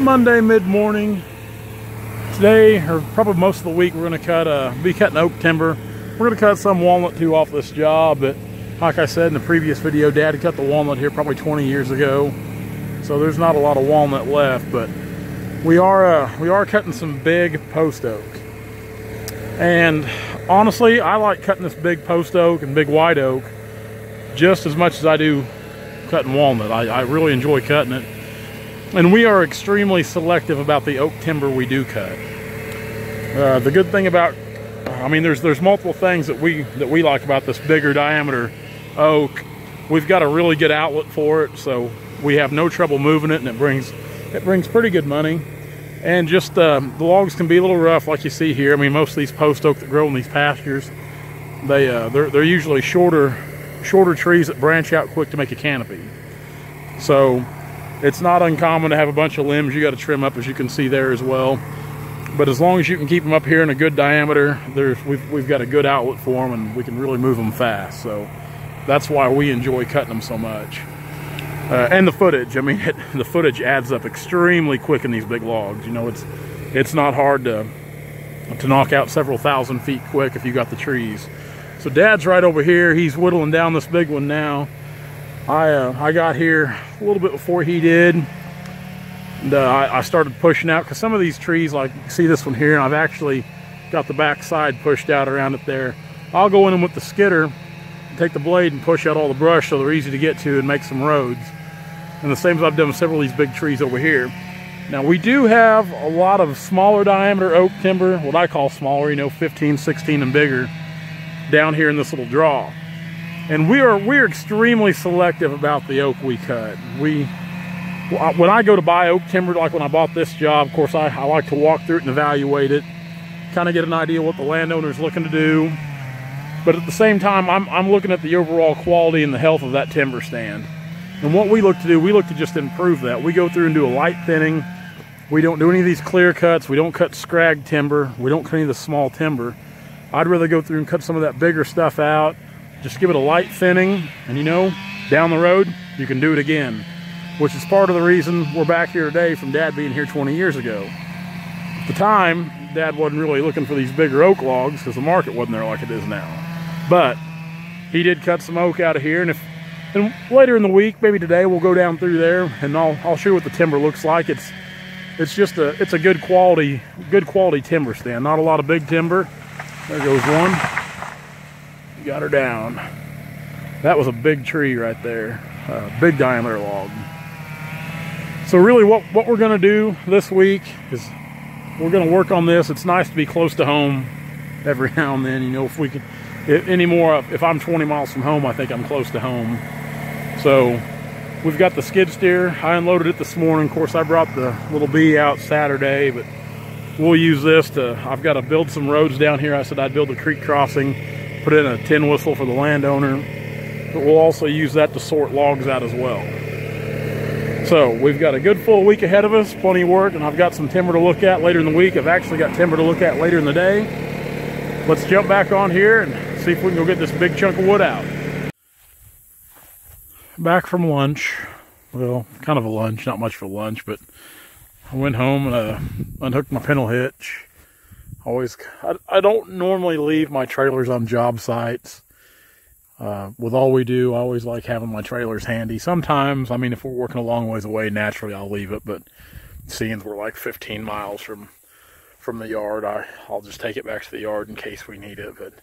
Monday mid-morning. Today, or probably most of the week, we're going to be cutting oak timber. We're going to cut some walnut too off this job, but like I said in the previous video, Dad cut the walnut here probably 20 years ago, so there's not a lot of walnut left. But we are cutting some big post oak, and honestly, I like cutting this big post oak and big white oak just as much as I do cutting walnut. I really enjoy cutting it. And we are extremely selective about the oak timber we do cut. The good thing about, I mean, there's multiple things that we like about this bigger diameter oak. We've got a really good outlet for it, so we have no trouble moving it, and it brings pretty good money. And just the logs can be a little rough, like you see here. I mean, most of these post oak that grow in these pastures, they're usually shorter trees that branch out quick to make a canopy. So it's not uncommon to have a bunch of limbs you got to trim up, as you can see there as well. But as long as you can keep them up here in a good diameter, we've got a good outlet for them, and we can really move them fast. So that's why we enjoy cutting them so much. And the footage, I mean, the footage adds up extremely quick in these big logs. You know, it's not hard to knock out several thousand feet quick if you got the trees. So Dad's right over here. He's whittling down this big one now. I got here a little bit before he did, and I started pushing out because some of these trees, like you see this one here, and I've actually got the back side pushed out around it there. I'll go in them with the skidder, take the blade and push out all the brush so they're easy to get to and make some roads. And the same as I've done with several of these big trees over here. Now we do have a lot of smaller diameter oak timber, what I call smaller, you know, 15, 16 and bigger, down here in this little draw. And we're extremely selective about the oak we cut. When I go to buy oak timber, like when I bought this job, of course I like to walk through it and evaluate it, kind of get an idea what the landowner's looking to do. But at the same time, I'm looking at the overall quality and the health of that timber stand. And what we look to do, we look to just improve that. We go through and do a light thinning. We don't do any of these clear cuts. We don't cut scrag timber. We don't cut any of the small timber. I'd rather go through and cut some of that bigger stuff out. Just give it a light thinning, and you know, down the road, you can do it again. Which is part of the reason we're back here today from Dad being here 20 years ago. At the time, Dad wasn't really looking for these bigger oak logs because the market wasn't there like it is now. But he did cut some oak out of here, and later in the week, maybe today, we'll go down through there and I'll show you what the timber looks like. It's a good quality timber stand. Not a lot of big timber. There goes one. Got her down. That was a big tree right there, big diameter log. So really what we're going to do this week is we're going to work on this. It's nice to be close to home every now and then. You know, if we can, if I'm 20 miles from home, I think I'm close to home. So we've got the skid steer. I unloaded it this morning. Of course, I brought the little B out Saturday, but we'll use this I've got to build some roads down here. I said I'd build a creek crossing, put in a tin whistle for the landowner, but we'll also use that to sort logs out as well. So we've got a good full week ahead of us, plenty of work, and I've got some timber to look at later in the week. I've actually got timber to look at later in the day. Let's jump back on here and see if we can go get this big chunk of wood out. Back from lunch. Well, kind of a lunch, not much for lunch, but I went home and unhooked my pintle hitch. I don't normally leave my trailers on job sites. With all we do, I always like having my trailers handy. Sometimes, I mean, if we're working a long ways away, naturally I'll leave it, but seeing we're like 15 miles from the yard, I'll just take it back to the yard in case we need it. But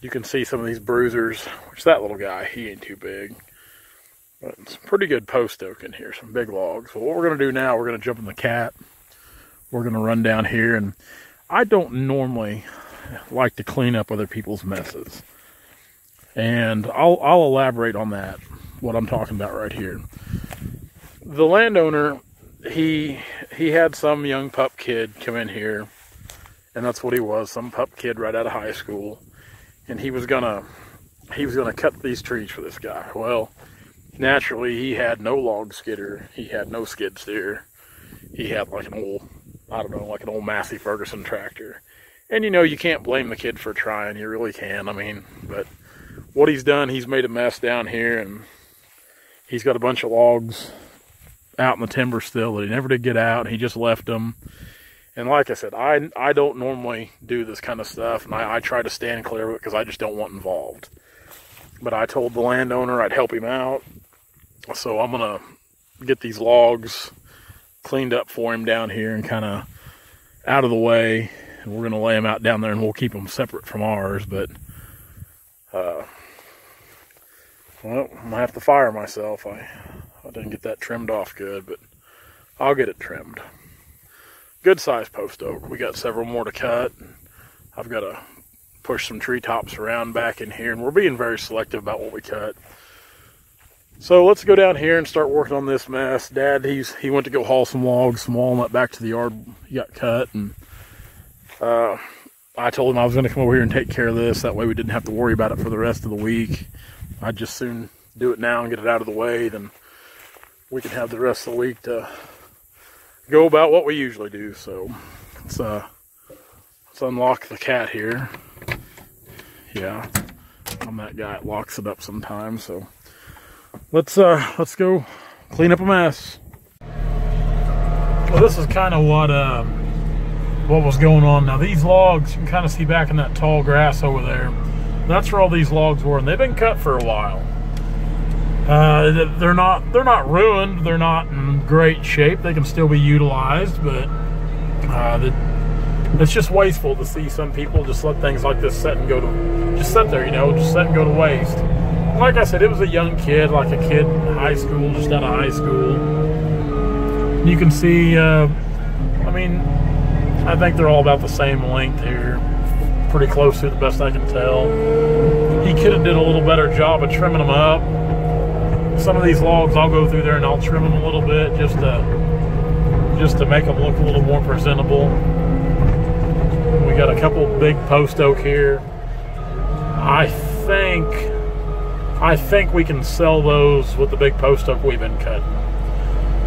you can see some of these bruisers, which that little guy, he ain't too big. But it's pretty good post oak in here, some big logs. So what we're going to do now, we're going to jump in the cat. We're going to run down here, and I don't normally like to clean up other people's messes. And I'll elaborate on that, what I'm talking about right here. The landowner, he had some young pup kid come in here, and that's what he was, some pup kid right out of high school. And he was gonna cut these trees for this guy. Well, naturally, he had no log skidder, he had no skid steer. He had like an old, I don't know, like an old Massey Ferguson tractor. And you know, you can't blame the kid for trying, you really can. I mean, but what he's done, he's made a mess down here, and he's got a bunch of logs out in the timber still that he never did get out. He just left them. And like I said, I don't normally do this kind of stuff, and I try to stand clear of it because I just don't want involved. But I told the landowner I'd help him out, so I'm going to get these logs cleaned up for him down here and kind of out of the way. And we're going to lay them out down there, and we'll keep them separate from ours. But, well, I'm going to have to fire myself. I didn't get that trimmed off good, but I'll get it trimmed. Good size post oak. We got several more to cut. I've got to push some treetops around back in here, and we're being very selective about what we cut. So let's go down here and start working on this mess. Dad, he went to go haul some logs, some walnut back to the yard. He got cut, and I told him I was going to come over here and take care of this. That way we didn't have to worry about it for the rest of the week. I'd just soon do it now and get it out of the way. Then we can have the rest of the week to go about what we usually do. So let's unlock the cat here. Yeah, I'm that guy that locks it up sometimes. So let's go clean up a mess. Well, this is kind of what was going on. Now these logs, you can kind of see back in that tall grass over there. That's where all these logs were, and they've been cut for a while. They're not ruined. They're not in great shape. They can still be utilized, but it's just wasteful to see some people just let things like this sit there, you know, just sit and go to waste. Like I said, it was a young kid, like a kid in high school, just out of high school. You can see, I mean, I think they're all about the same length here, pretty close to the best I can tell. He could have did a little better job of trimming them up. Some of these logs I'll go through there and I'll trim them a little bit just to make them look a little more presentable. We got a couple big post oak here. I think we can sell those with the big post oak we've been cutting.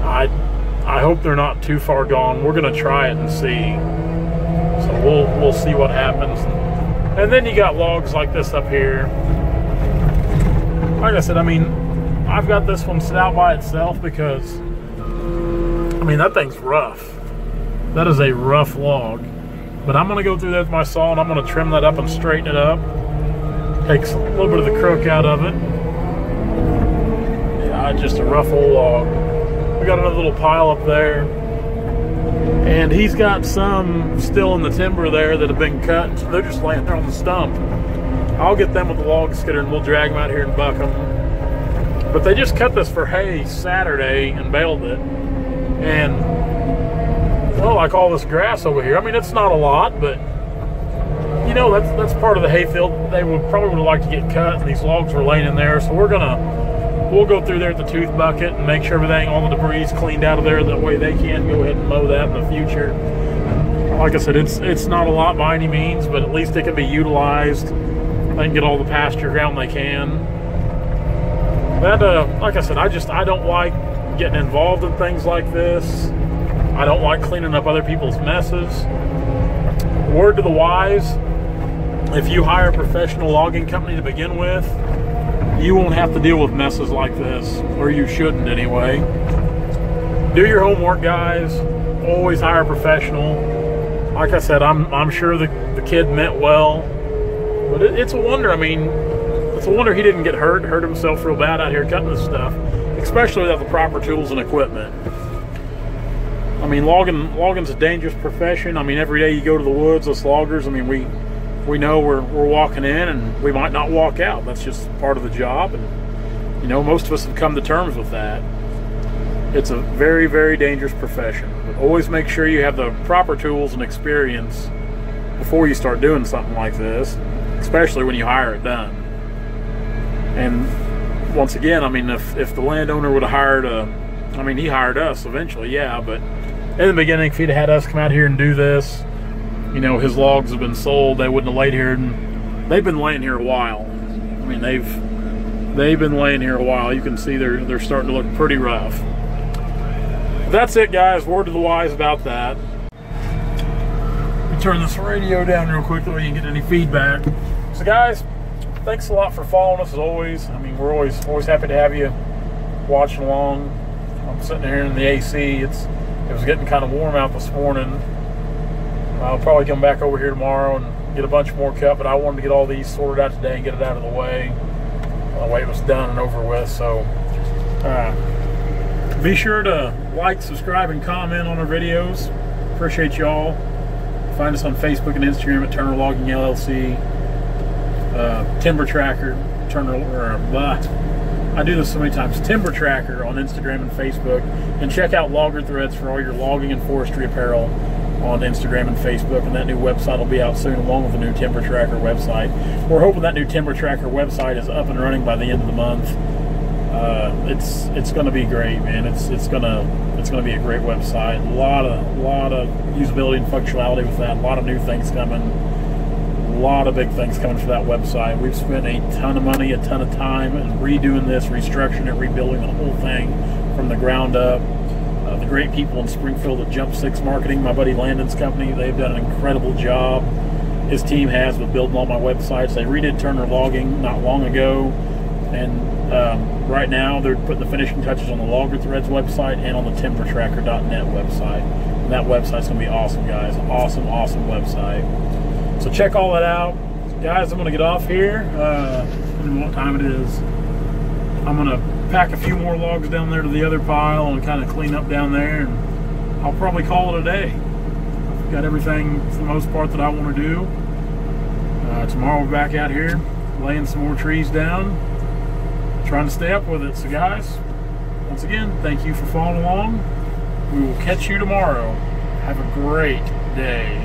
I hope they're not too far gone. We're gonna try it and see. So we'll see what happens. And then you got logs like this up here. Like I said, I mean, I've got this one set out by itself because, I mean, that thing's rough. That is a rough log. But I'm gonna go through there with my saw and I'm gonna trim that up and straighten it up. Takes a little bit of the crook out of it. Yeah, just a rough old log. We got another little pile up there. And he's got some still in the timber there that have been cut. So they're just laying there on the stump. I'll get them with the log skidder and we'll drag them out here and buck them. But they just cut this for hay Saturday and baled it. And, well, like all this grass over here, I mean, it's not a lot, but, you know, that's part of the hayfield. They probably would have liked to get cut, and these logs were laying in there. So we'll go through there at the tooth bucket and make sure everything, all the debris is cleaned out of there. That way they can go ahead and mow that in the future. Like I said, it's not a lot by any means, but at least it can be utilized. They can get all the pasture ground they can. That, like I said, I don't like getting involved in things like this. I don't like cleaning up other people's messes. Word to the wise, if you hire a professional logging company to begin with, you won't have to deal with messes like this, or you shouldn't anyway. Do your homework, guys. Always hire a professional. Like I said, I'm sure the kid meant well, but it's a wonder. I mean, it's a wonder he didn't get hurt himself real bad out here cutting this stuff, especially without the proper tools and equipment. I mean, logging's a dangerous profession. I mean, every day you go to the woods, us loggers, I mean, we know we're walking in and we might not walk out. That's just part of the job. And, you know, most of us have come to terms with that. It's a very, very dangerous profession. But always make sure you have the proper tools and experience before you start doing something like this, especially when you hire it done. And once again, I mean, if the landowner would have hired I mean, he hired us eventually, yeah, but in the beginning, if he'd had us come out here and do this, you know, his logs have been sold, they wouldn't have laid here, and they've been laying here a while. I mean, they've been laying here a while. You can see they're starting to look pretty rough. That's it, guys. Word to the wise about that. Let me turn this radio down real quick so you can get any feedback. So, guys, thanks a lot for following us as always. I mean, we're always happy to have you watching along. I'm sitting here in the AC. It was getting kind of warm out this morning. I'll probably come back over here tomorrow and get a bunch more cut, but I wanted to get all these sorted out today and get it out of the way. The way it was done and over with. So be sure to like, subscribe, and comment on our videos. Appreciate y'all. Find us on Facebook and Instagram at Turner Logging LLC, Timber Tracker, I do this so many times, Timber Tracker on Instagram and Facebook, and check out Logger Threads for all your logging and forestry apparel on Instagram and Facebook, and that new website will be out soon along with the new Timber Tracker website. We're hoping that new Timber Tracker website is up and running by the end of the month. It's going to be great, man. It's going to be a great website. A lot of usability and functionality with that. A lot of new things coming. A lot of big things coming for that website. We've spent a ton of money, a ton of time in redoing this, restructuring it, rebuilding the whole thing from the ground up. The great people in Springfield at Jump 6 Marketing, my buddy Landon's company, they've done an incredible job. His team has with building all my websites. They redid Turner Logging not long ago, and right now they're putting the finishing touches on the Logger Threads website and on the timbertracker.net website. And that website's going to be awesome, guys. Awesome website. So check all that out. Guys, I'm going to get off here. I don't know what time it is. I'm going to pack a few more logs down there to the other pile and kind of clean up down there, and I'll probably call it a day. I've got everything for the most part that I want to do. Tomorrow we're back out here laying some more trees down, trying to stay up with it. So guys, once again, thank you for following along. We will catch you tomorrow. Have a great day.